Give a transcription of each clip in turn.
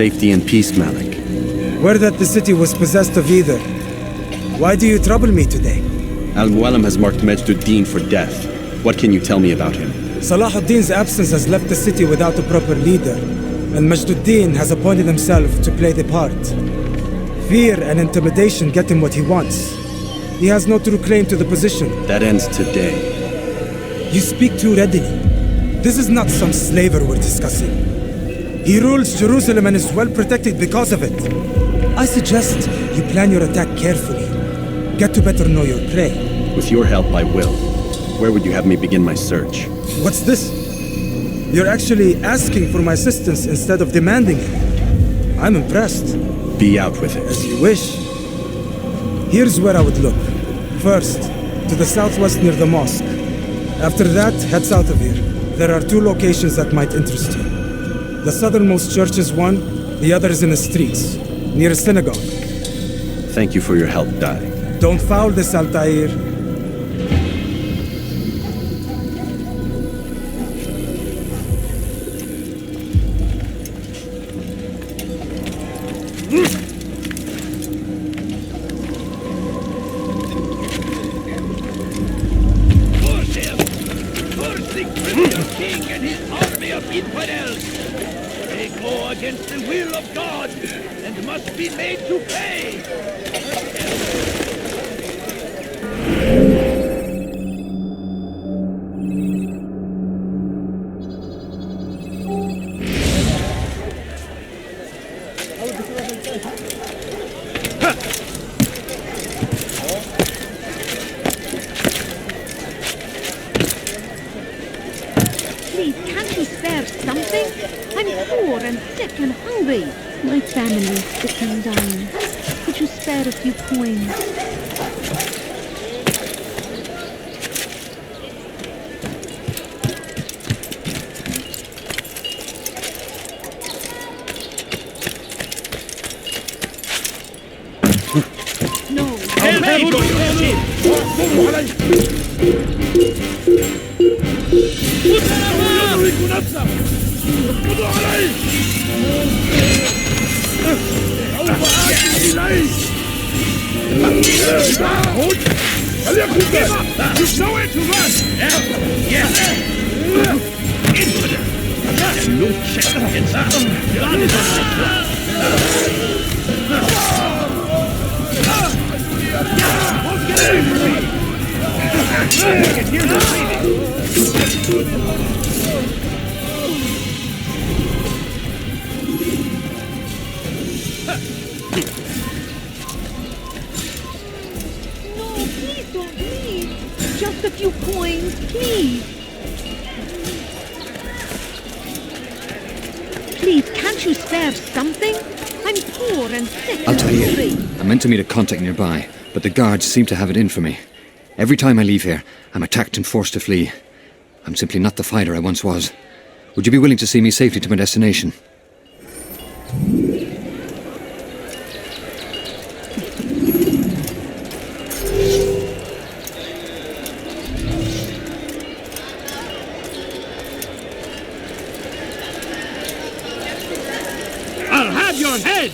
safety and peace, Malik. Word that the city was possessed of either. Why do you trouble me today? Al-Mualim has marked Majd Addin for death. What can you tell me about him? Salah ad-Din's absence has left the city without a proper leader, and Majd Addin has appointed himself to play the part. Fear and intimidation get him what he wants. He has no true claim to the position. That ends today. You speak too readily. This is not some slaver we're discussing. He rules Jerusalem and is well protected because of it. I suggest you plan your attack carefully. Get to better know your prey. With your help, I will. Where would you have me begin my search? What's this? You're actually asking for my assistance instead of demanding it. I'm impressed. Be out with it. As you wish. Here's where I would look. First, to the southwest near the mosque. After that, head south of here. There are 2 locations that might interest you. The southernmost church is one, the other is in the streets, near a synagogue. Thank you for your help, Dai. Don't foul this, Altair. To meet a contact nearby, but the guards seem to have it in for me. Every time I leave here, I'm attacked and forced to flee. I'm simply not the fighter I once was. Would you be willing to see me safely to my destination? I'll have your head!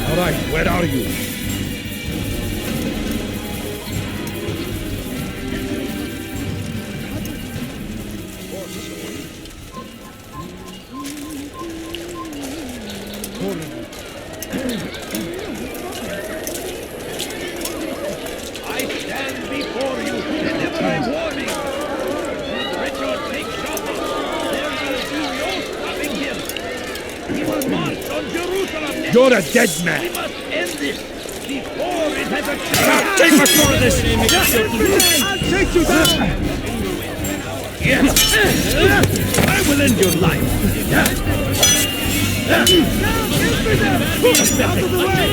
All right, where are you? You're a dead man! We must end this before it has a chance! Take much more of this! I'll take you down! Yes! I will end your life! Out of the way!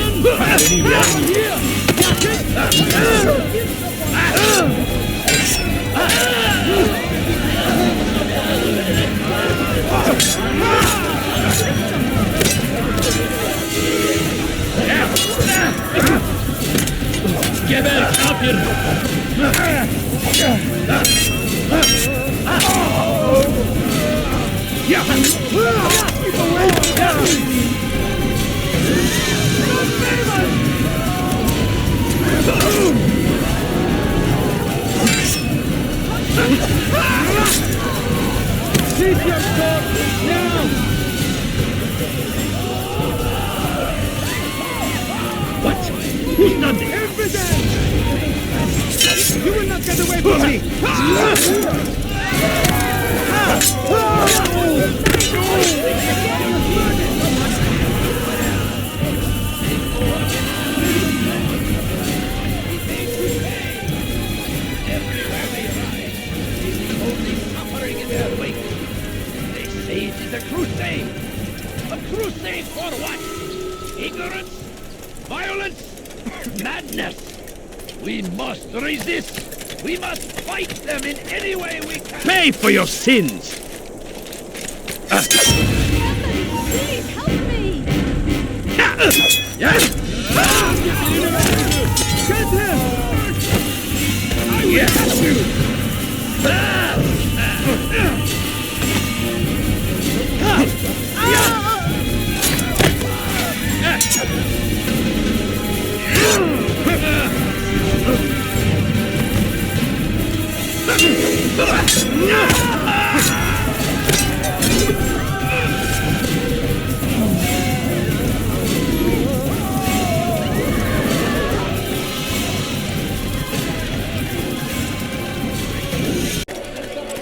الجبل كافر. Keep your sword now! What? Who's done this? Everything! You will not get away from me! A crusade! A crusade for what? Ignorance? Violence? Madness! We must resist! We must fight them in any way we can! Pay for your sins! Please, help me! Yes! Get him! Yes!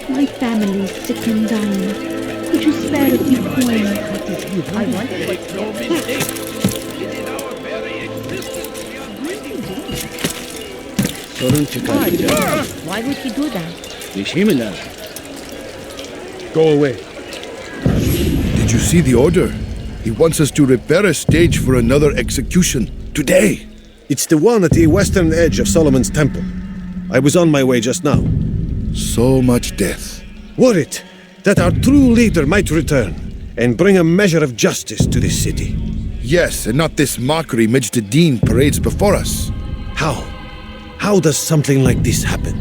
My family is sick and dying. Could you spare a few coins? I wonder Make no mistake. It is our very existence we are breathing. Why would he do that? Go away. Did you see the order? He wants us to repair a stage for another execution. Today! It's the one at the western edge of Solomon's Temple. I was on my way just now. So much death. Worried that our true leader might return and bring a measure of justice to this city. Yes, and not this mockery Majd Addin parades before us. How? How does something like this happen?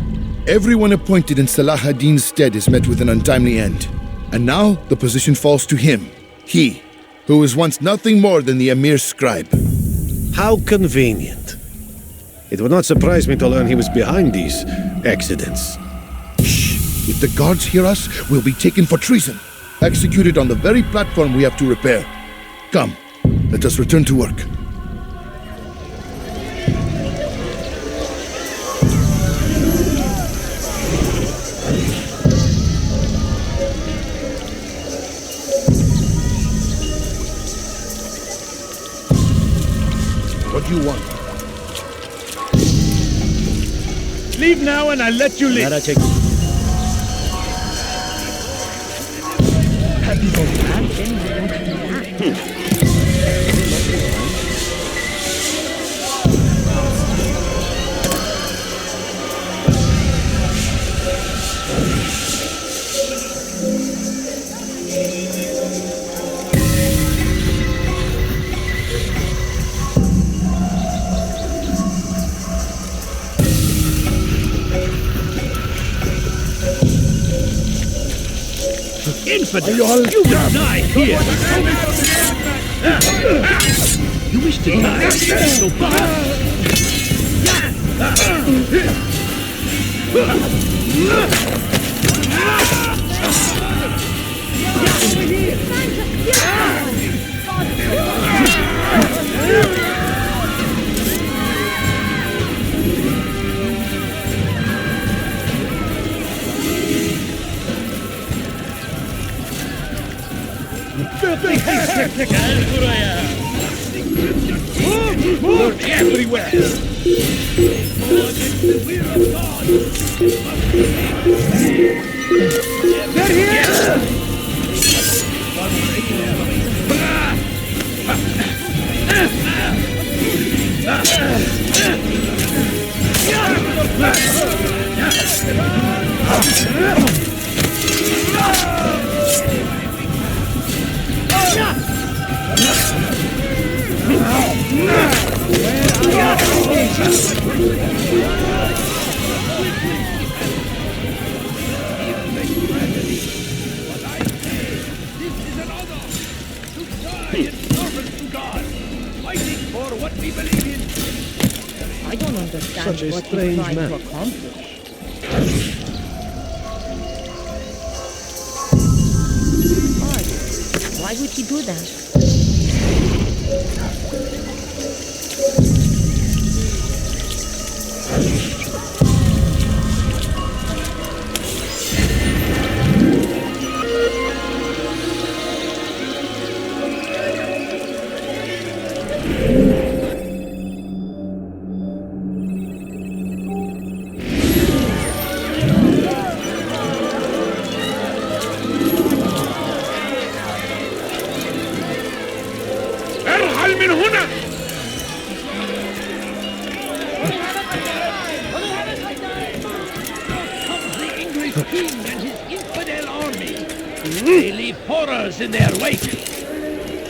Everyone appointed in Salah ad-Din's stead is met with an untimely end. And now the position falls to him. He, who was once nothing more than the Emir's scribe. How convenient. It would not surprise me to learn he was behind these accidents. Shh! If the guards hear us, we'll be taken for treason. Executed on the very platform we have to repair. Come, let us return to work. What do you want? Leave now and I'll let you live. Infidel! You will die here! You wish to die? So bad! Look everywhere! They're here! I don't understand Such a what he's strange trying man. to accomplish. Odd. Why would he do that? ارحل من هنا! Comes the English king and his infidel army. They leave horrors in their wake.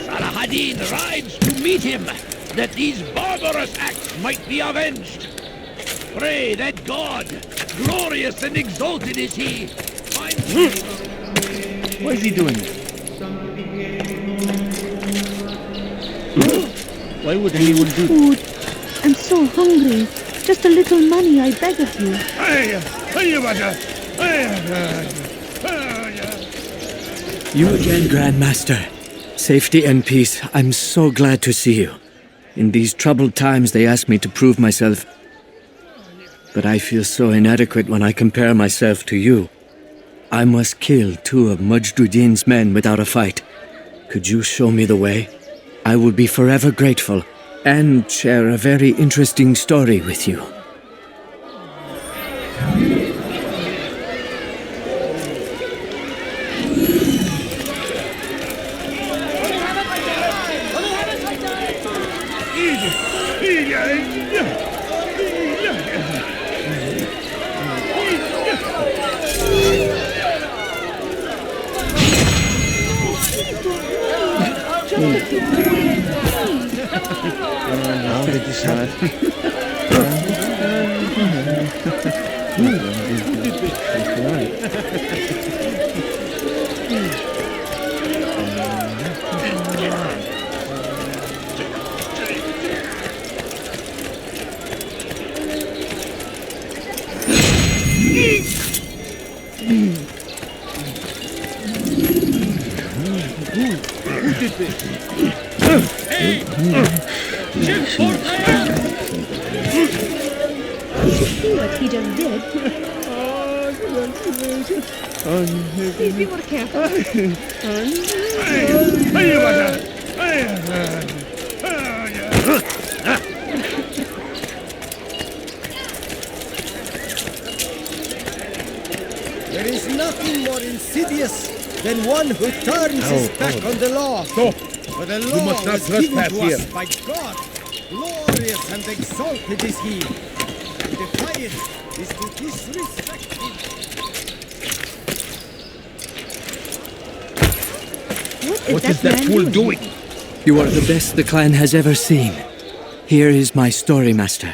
Salah ad-Din rides to meet him, that these barbarous acts might be avenged. Pray that God, glorious and exalted is he, finds Why is he doing this? Why would anyone do this? Food. I'm so hungry. Just a little money, I beg of you. You again, Grandmaster. Safety and peace. I'm so glad to see you. In these troubled times, they ask me to prove myself. But I feel so inadequate when I compare myself to you. I must kill 2 of Majd Addin's men without a fight. Could you show me the way? I will be forever grateful and share a very interesting story with you. Now they decide. See what he just did? Please be more careful. There is nothing more insidious than one who turns his back on the law. Stop! For the You law must not was given trespass to us here. by God. Glorious and exalted is he. To defy it is to disrespect him. What is that fool doing? You are the best the clan has ever seen. Here is my story, Master.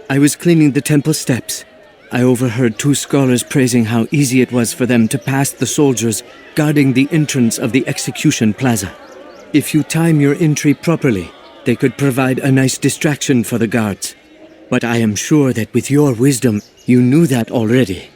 I was cleaning the temple steps. I overheard 2 scholars praising how easy it was for them to pass the soldiers guarding the entrance of the execution plaza. If you time your entry properly, they could provide a nice distraction for the guards. But I am sure that with your wisdom, you knew that already.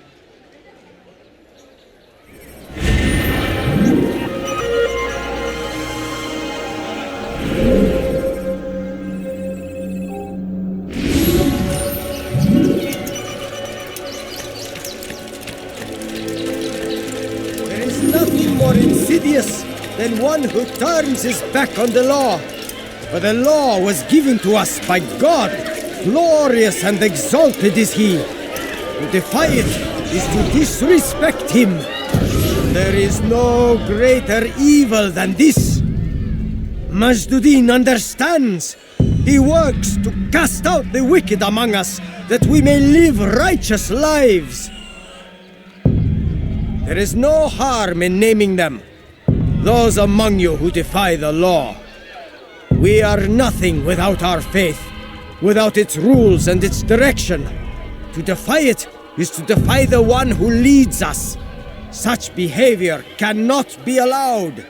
There is nothing more insidious than one who turns his back on the law. For the law was given to us by God. Glorious and exalted is he. To defy it is to disrespect him. There is no greater evil than this. Majd Addin understands. He works to cast out the wicked among us, that we may live righteous lives. There is no harm in naming them, those among you who defy the law. We are nothing without our faith. without its rules and its direction. To defy it is to defy the one who leads us. Such behavior cannot be allowed.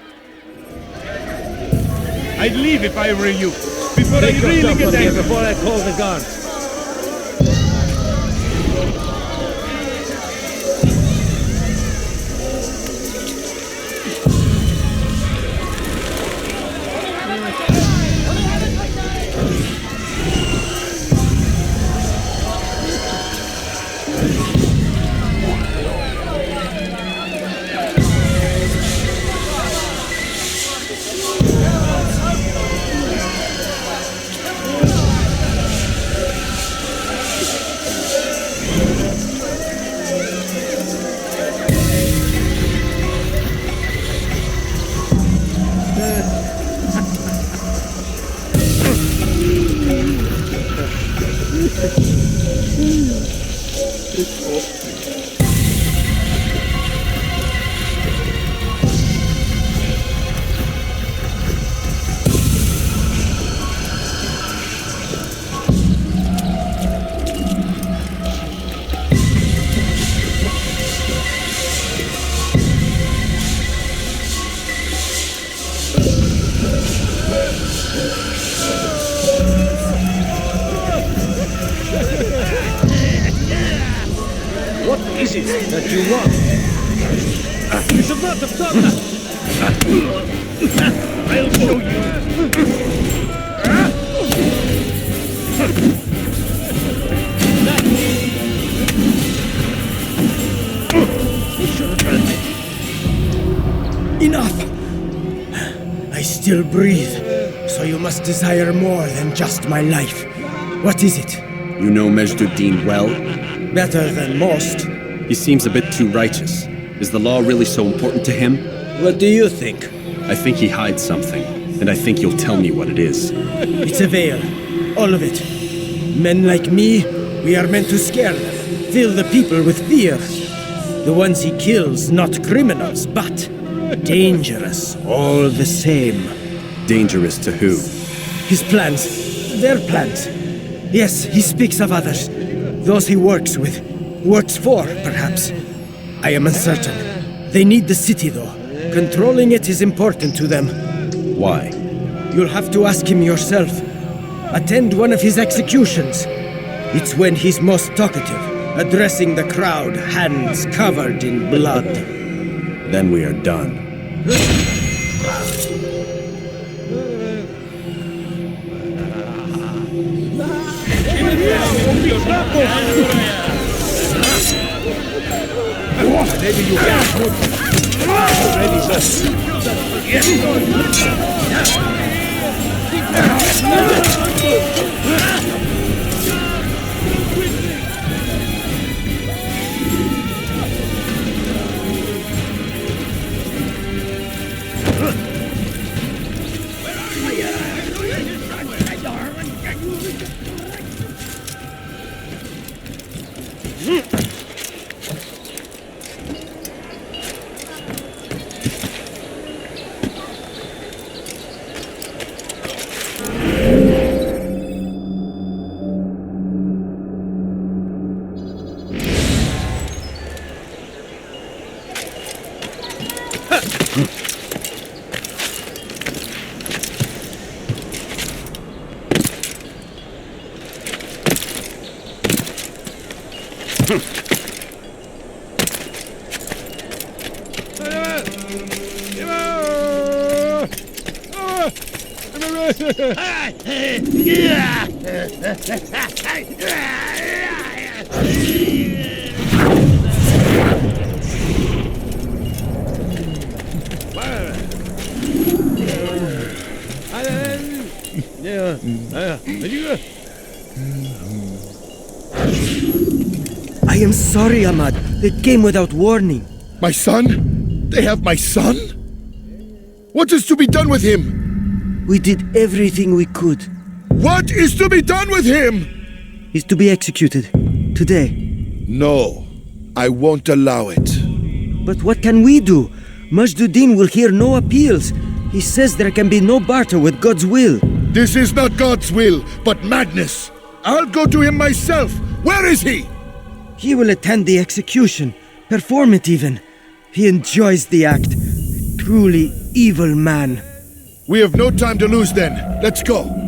I'd leave if I were you. Before I really get angry. Before I call the guards. That you want. It's about the thunder. I'll show you. Enough! I still breathe, so you must desire more than just my life. What is it? You know Majd Addin well? Better than most. He seems a bit too righteous. Is the law really so important to him? What do you think? I think he hides something, and I think you'll tell me what it is. It's a veil. All of it. Men like me, we are meant to scare them, fill the people with fear. The ones he kills, not criminals, but dangerous all the same. Dangerous to who? His plans. Their plans. Yes, he speaks of others. Those he works with. Works for, perhaps. I am uncertain. They need the city, though. Controlling it is important to them. Why? You'll have to ask him yourself. Attend one of his executions. It's when he's most talkative, addressing the crowd, hands covered in blood. Then we are done. Maybe you can put ready, sir. I am sorry, Ahmad. They came without warning. My son? They have my son? What is to be done with him? We did everything we could. What is to be done with him? He's to be executed. Today. No, I won't allow it. But what can we do? Majd Addin will hear no appeals. He says there can be no barter with God's will. This is not God's will, but madness. I'll go to him myself. Where is he? He will attend the execution, perform it even. He enjoys the act. Truly evil man. We have no time to lose then. Let's go.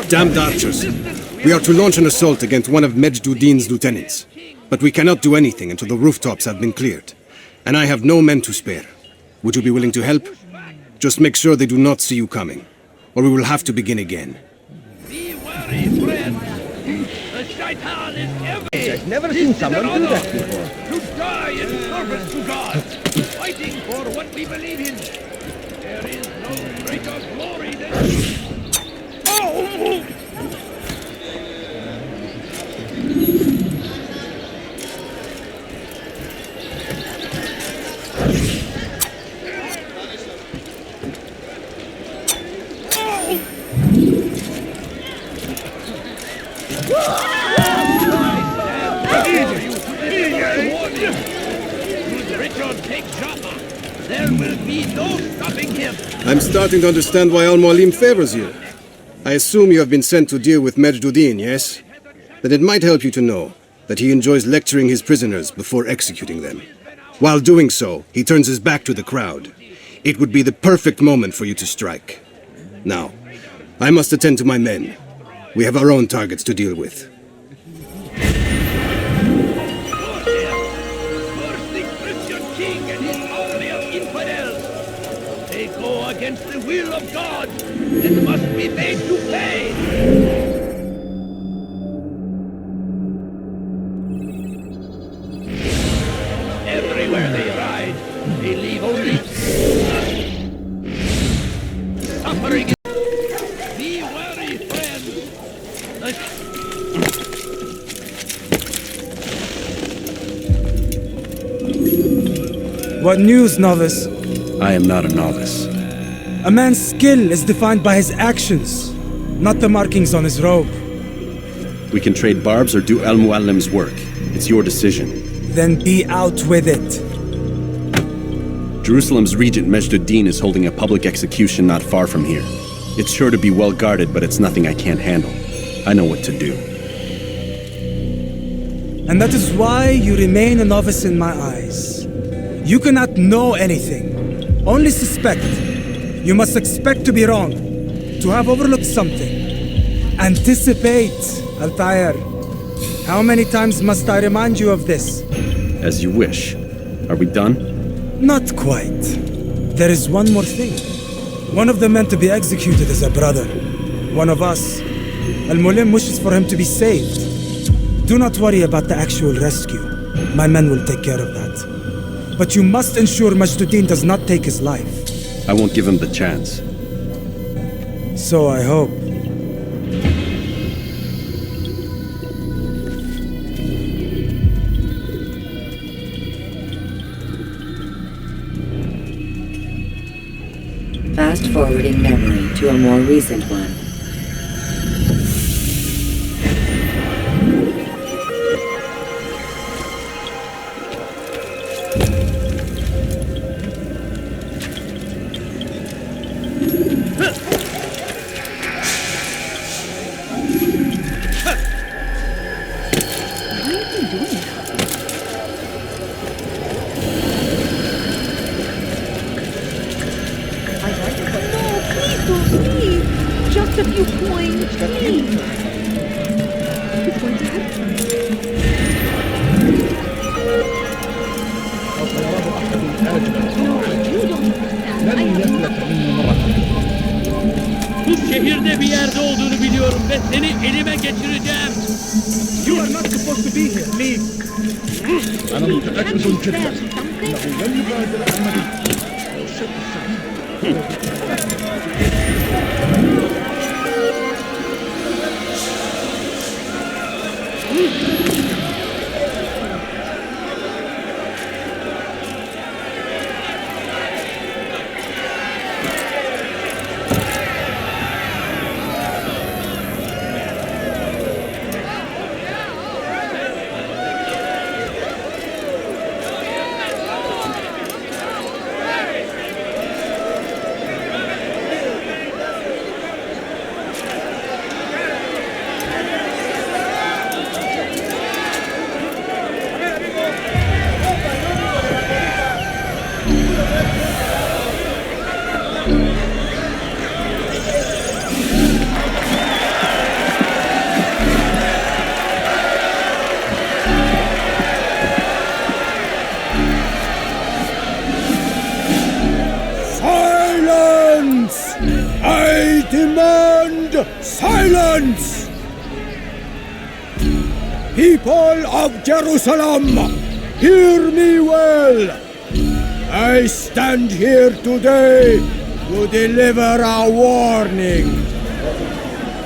Damned archers. We are to launch an assault against one of Majd Addin's lieutenants. But we cannot do anything until the rooftops have been cleared. And I have no men to spare. Would you be willing to help? Just make sure they do not see you coming, or we will have to begin again. Be wary, friend. The shaitan is everywhere. I've never seen someone do that before. To die in service to God, fighting for what we believe in. There is no greater glory than... Oh! There will be no stopping him. I'm starting to understand why Al-Mualim favors you. I assume you have been sent to deal with Majd Addin, yes? Then it might help you to know that he enjoys lecturing his prisoners before executing them. While doing so, he turns his back to the crowd. It would be the perfect moment for you to strike. Now, I must attend to my men. We have our own targets to deal with. Against the will of God, and must be made to pay. Everywhere they ride, they leave only suffering. Be wary, friends. What news, novice? I am not a novice. A man's skill is defined by his actions, not the markings on his robe. We can trade barbs or do Al-Mualim's work. It's your decision. Then be out with it. Jerusalem's regent Majd Addin is holding a public execution not far from here. It's sure to be well guarded, but it's nothing I can't handle. I know what to do. And that is why you remain a novice in my eyes. You cannot know anything, only suspect. You must expect to be wrong, to have overlooked something. Anticipate, Altair. How many times must I remind you of this? As you wish. Are we done? Not quite. There is one more thing. One of the men to be executed is a brother. One of us. Al-Mulim wishes for him to be saved. Do not worry about the actual rescue. My men will take care of that. But you must ensure Majd Addin does not take his life. I won't give him the chance. So I hope. Fast forwarding memory to a more recent one. Doctor, please. Just a few coins, please. He's going to help me. Bu şehirde bir yerde olduğunu biliyorum ve seni elime geçireceğim. You are not supposed to be here. Leave. أنا متأكد جدا أنه لن يغادر عملي. Silence! People of Jerusalem, hear me well. I stand here today to deliver a warning.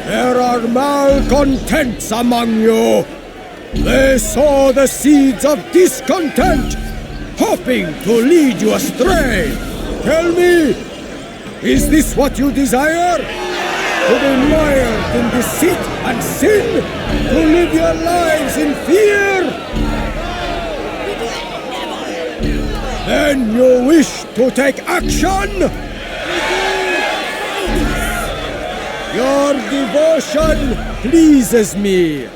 There are malcontents among you. They sow the seeds of discontent, hoping to lead you astray. Tell me, is this what you desire? To be mired in deceit and sin? To live your lives in fear? Then you wish to take action? Your devotion pleases me.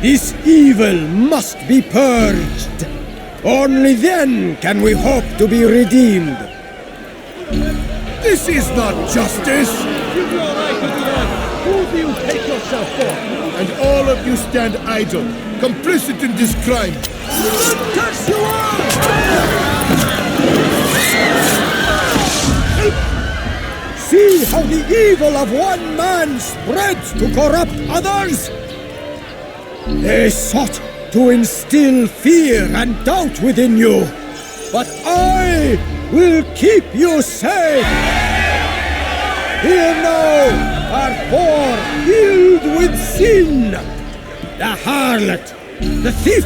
This evil must be purged. Only then can we hope to be redeemed. This is not justice! You've no right to do that. Who do you take yourself for? And all of you stand idle, complicit in this crime. Touch you all! See how the evil of one man spreads to corrupt others? They sought to instill fear and doubt within you, but I will keep you safe. Here now are four filled with sin. The harlot, the thief,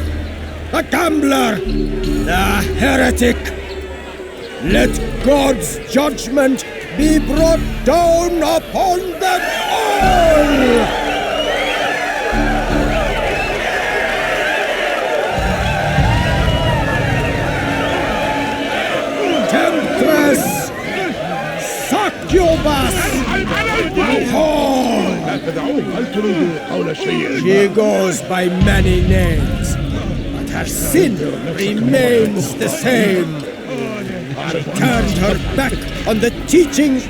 the gambler, the heretic. Let God's judgment be brought down upon them all! She goes by many names, but her sin remains the same. She turned her back on the teachings,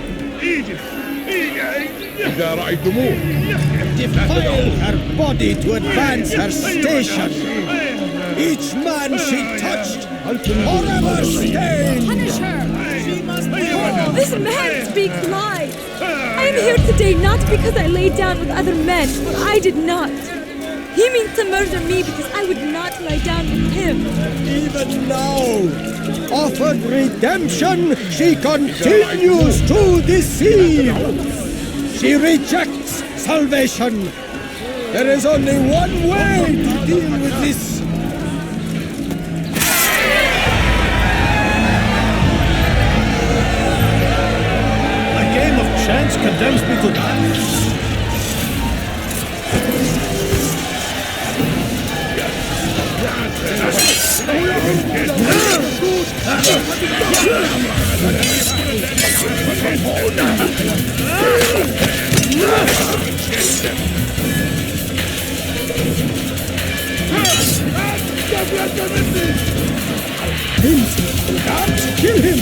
defiled her body to advance her station. Each man she touched forever stained. Punish her! This man speaks lies! I am here today not because I lay down with other men, for I did not. He means to murder me because I would not lie down with him. Even now, offered redemption, she continues to deceive. She rejects salvation. There is only one way to deal with this. Chance condemns me to die. Kill him!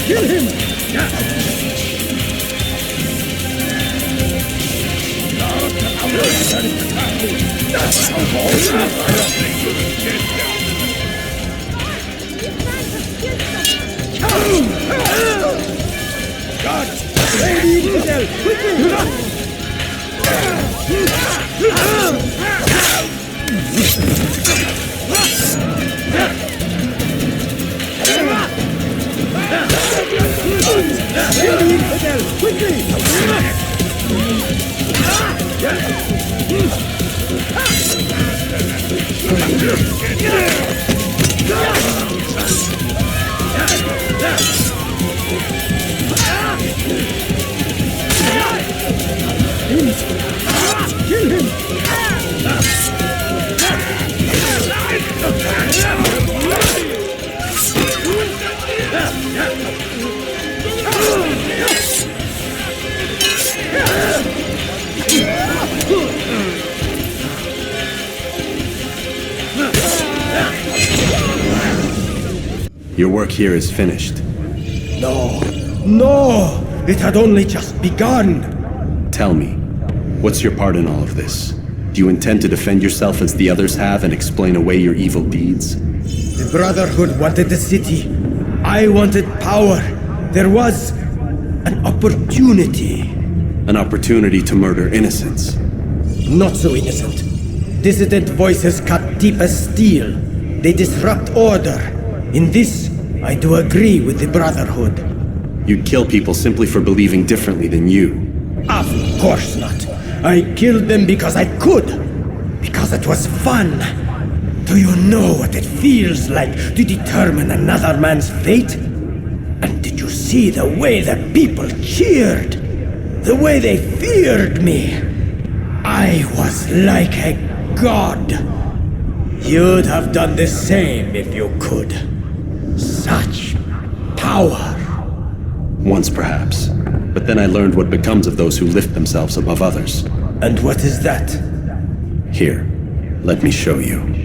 Kill him! Your work here is finished. No, no! It had only just begun! Tell me, what's your part in all of this? Do you intend to defend yourself as the others have and explain away your evil deeds? The Brotherhood wanted the city. I wanted power. There was an opportunity. An opportunity to murder innocents. Not so innocent. Dissident voices cut deep as steel. They disrupt order. In this, I do agree with the Brotherhood. You'd kill people simply for believing differently than you. Of course not. I killed them because I could. Because it was fun. Do you know what it feels like to determine another man's fate? And did you see the way the people cheered? The way they feared me? I was like a god. You'd have done the same if you could. Such power. Once perhaps. But then I learned what becomes of those who lift themselves above others. And what is that? Here, let me show you.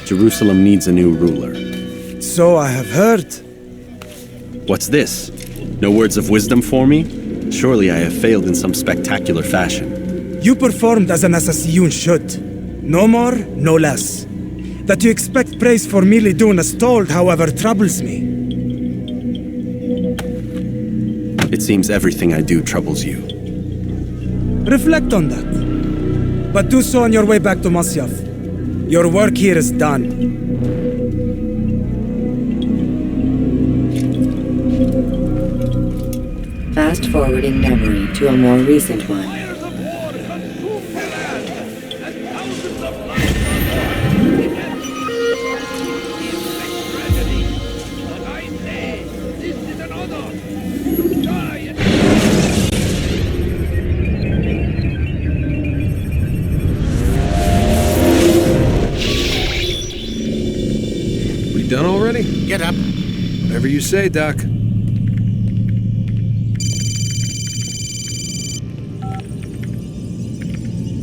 Jerusalem needs a new ruler. So I have heard. What's this? No words of wisdom for me? Surely I have failed in some spectacular fashion. You performed as an assassin should. No more, no less. That you expect praise for merely doing as told, however, troubles me. It seems everything I do troubles you. Reflect on that. But do so on your way back to Masyaf. Your work here is done. Fast forwarding memory to a more recent one. Done already? Get up. Whatever you say, Doc.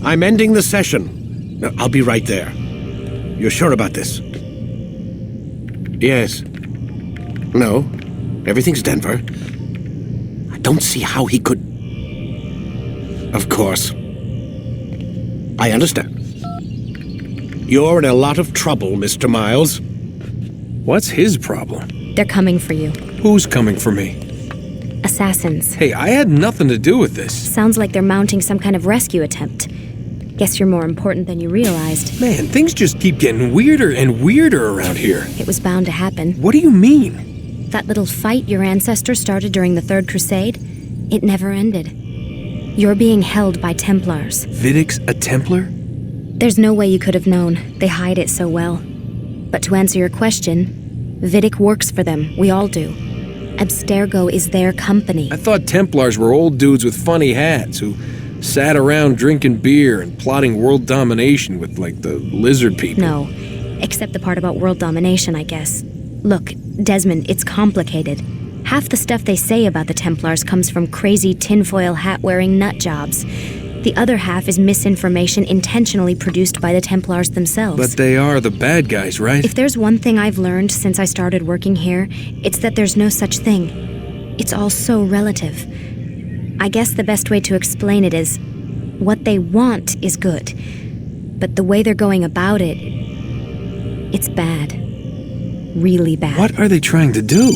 I'm ending the session. I'll be right there. You're sure about this? Yes. No. Everything's Denver. I don't see how he could... Of course. I understand. You're in a lot of trouble, Mr. Miles. What's his problem? They're coming for you. Who's coming for me? Assassins. Hey, I had nothing to do with this. Sounds like they're mounting some kind of rescue attempt. Guess you're more important than you realized. Man, things just keep getting weirder and weirder around here. It was bound to happen. What do you mean? That little fight your ancestors started during the Third Crusade, it never ended. You're being held by Templars. Fidyk's a Templar? There's no way you could have known. They hide it so well. But to answer your question, Fidek works for them. We all do. Abstergo is their company. I thought Templars were old dudes with funny hats who sat around drinking beer and plotting world domination with, like, the lizard people. No, except the part about world domination, I guess. Look, Desmond, it's complicated. Half the stuff they say about the Templars comes from crazy tinfoil hat-wearing nut jobs. The other half is misinformation intentionally produced by the Templars themselves. But they are the bad guys, right? If there's one thing I've learned since I started working here, it's that there's no such thing. It's all so relative. I guess the best way to explain it is, what they want is good. But the way they're going about it, it's bad. Really bad. What are they trying to do?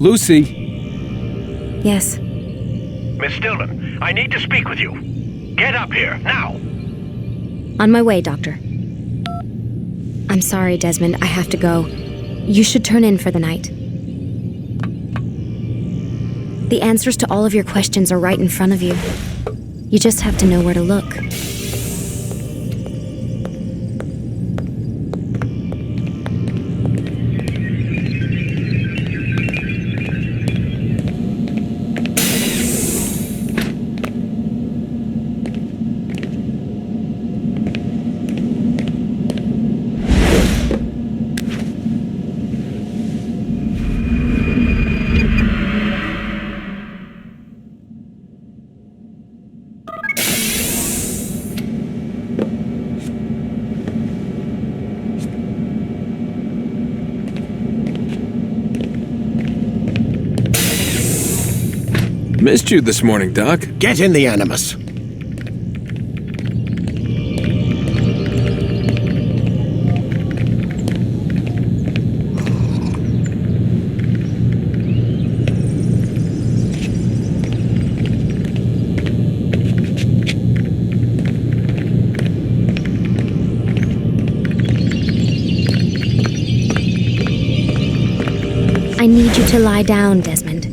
Lucy! Yes. Miss Stillman, I need to speak with you. Get up here, now! On my way, Doctor. I'm sorry, Desmond, I have to go. You should turn in for the night. The answers to all of your questions are right in front of you. You just have to know where to look. Missed you this morning, Doc. Get in the Animus. I need you to lie down, Desmond.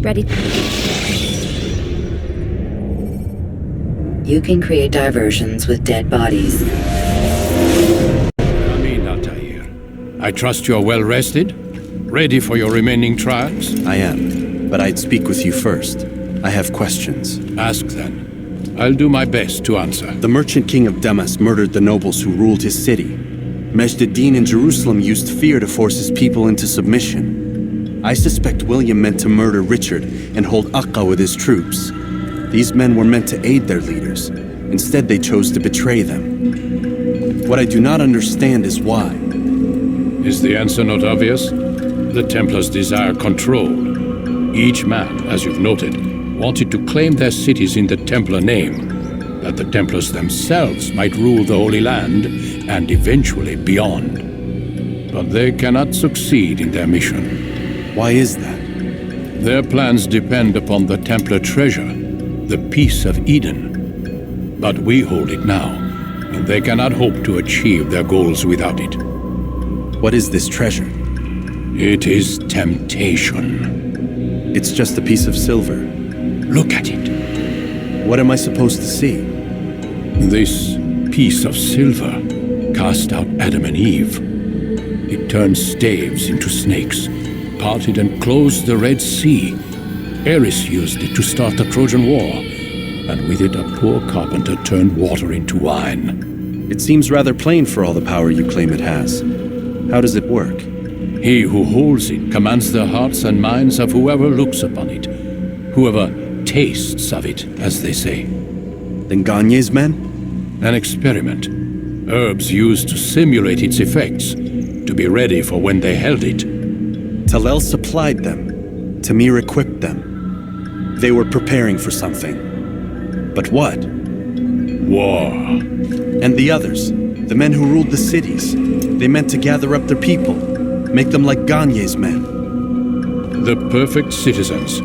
Ready. You can create diversions with dead bodies. I trust you're well rested? Ready for your remaining trials? I am, but I'd speak with you first. I have questions. Ask then. I'll do my best to answer. The merchant king of Damas murdered the nobles who ruled his city. Majd Addin in Jerusalem used fear to force his people into submission. I suspect William meant to murder Richard and hold Akka with his troops. These men were meant to aid their leaders. Instead, they chose to betray them. What I do not understand is why. Is the answer not obvious? The Templars desire control. Each man, as you've noted, wanted to claim their cities in the Templar name, that the Templars themselves might rule the Holy Land and eventually beyond. But they cannot succeed in their mission. Why is that? Their plans depend upon the Templar treasure, the Peace of Eden. But we hold it now, and they cannot hope to achieve their goals without it. What is this treasure? It is temptation. It's just a piece of silver. Look at it. What am I supposed to see? This piece of silver cast out Adam and Eve. It turned staves into snakes, parted and closed the Red Sea. Ares used it to start the Trojan War, and with it a poor carpenter turned water into wine. It seems rather plain for all the power you claim it has. How does it work? He who holds it commands the hearts and minds of whoever looks upon it, whoever tastes of it, as they say. Then Gagne's men? An experiment. Herbs used to simulate its effects, to be ready for when they held it. Talel supplied them. Tamir equipped them. They were preparing for something. But what? War. And the others, the men who ruled the cities, they meant to gather up their people, make them like Gagne's men. The perfect citizens,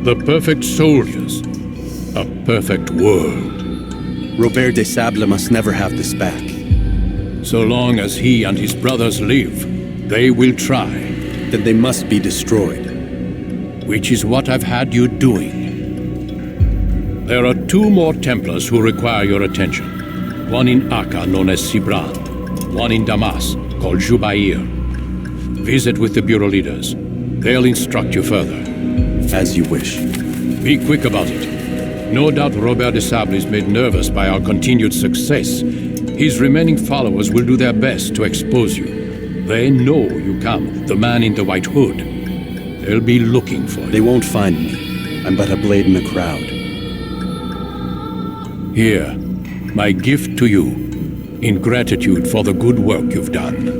the perfect soldiers, a perfect world. Robert de Sable must never have this back. So long as he and his brothers live, they will try. Then they must be destroyed. Which is what I've had you doing. There are 2 more Templars who require your attention. One in Akka, known as Sibran. One in Damas, called Jubair. Visit with the bureau leaders. They'll instruct you further. As you wish. Be quick about it. No doubt Robert de Sable is made nervous by our continued success. His remaining followers will do their best to expose you. They know you come, the man in the white hood. They'll be looking for you. They won't find me. I'm but a blade in the crowd. Here, my gift to you, in gratitude for the good work you've done.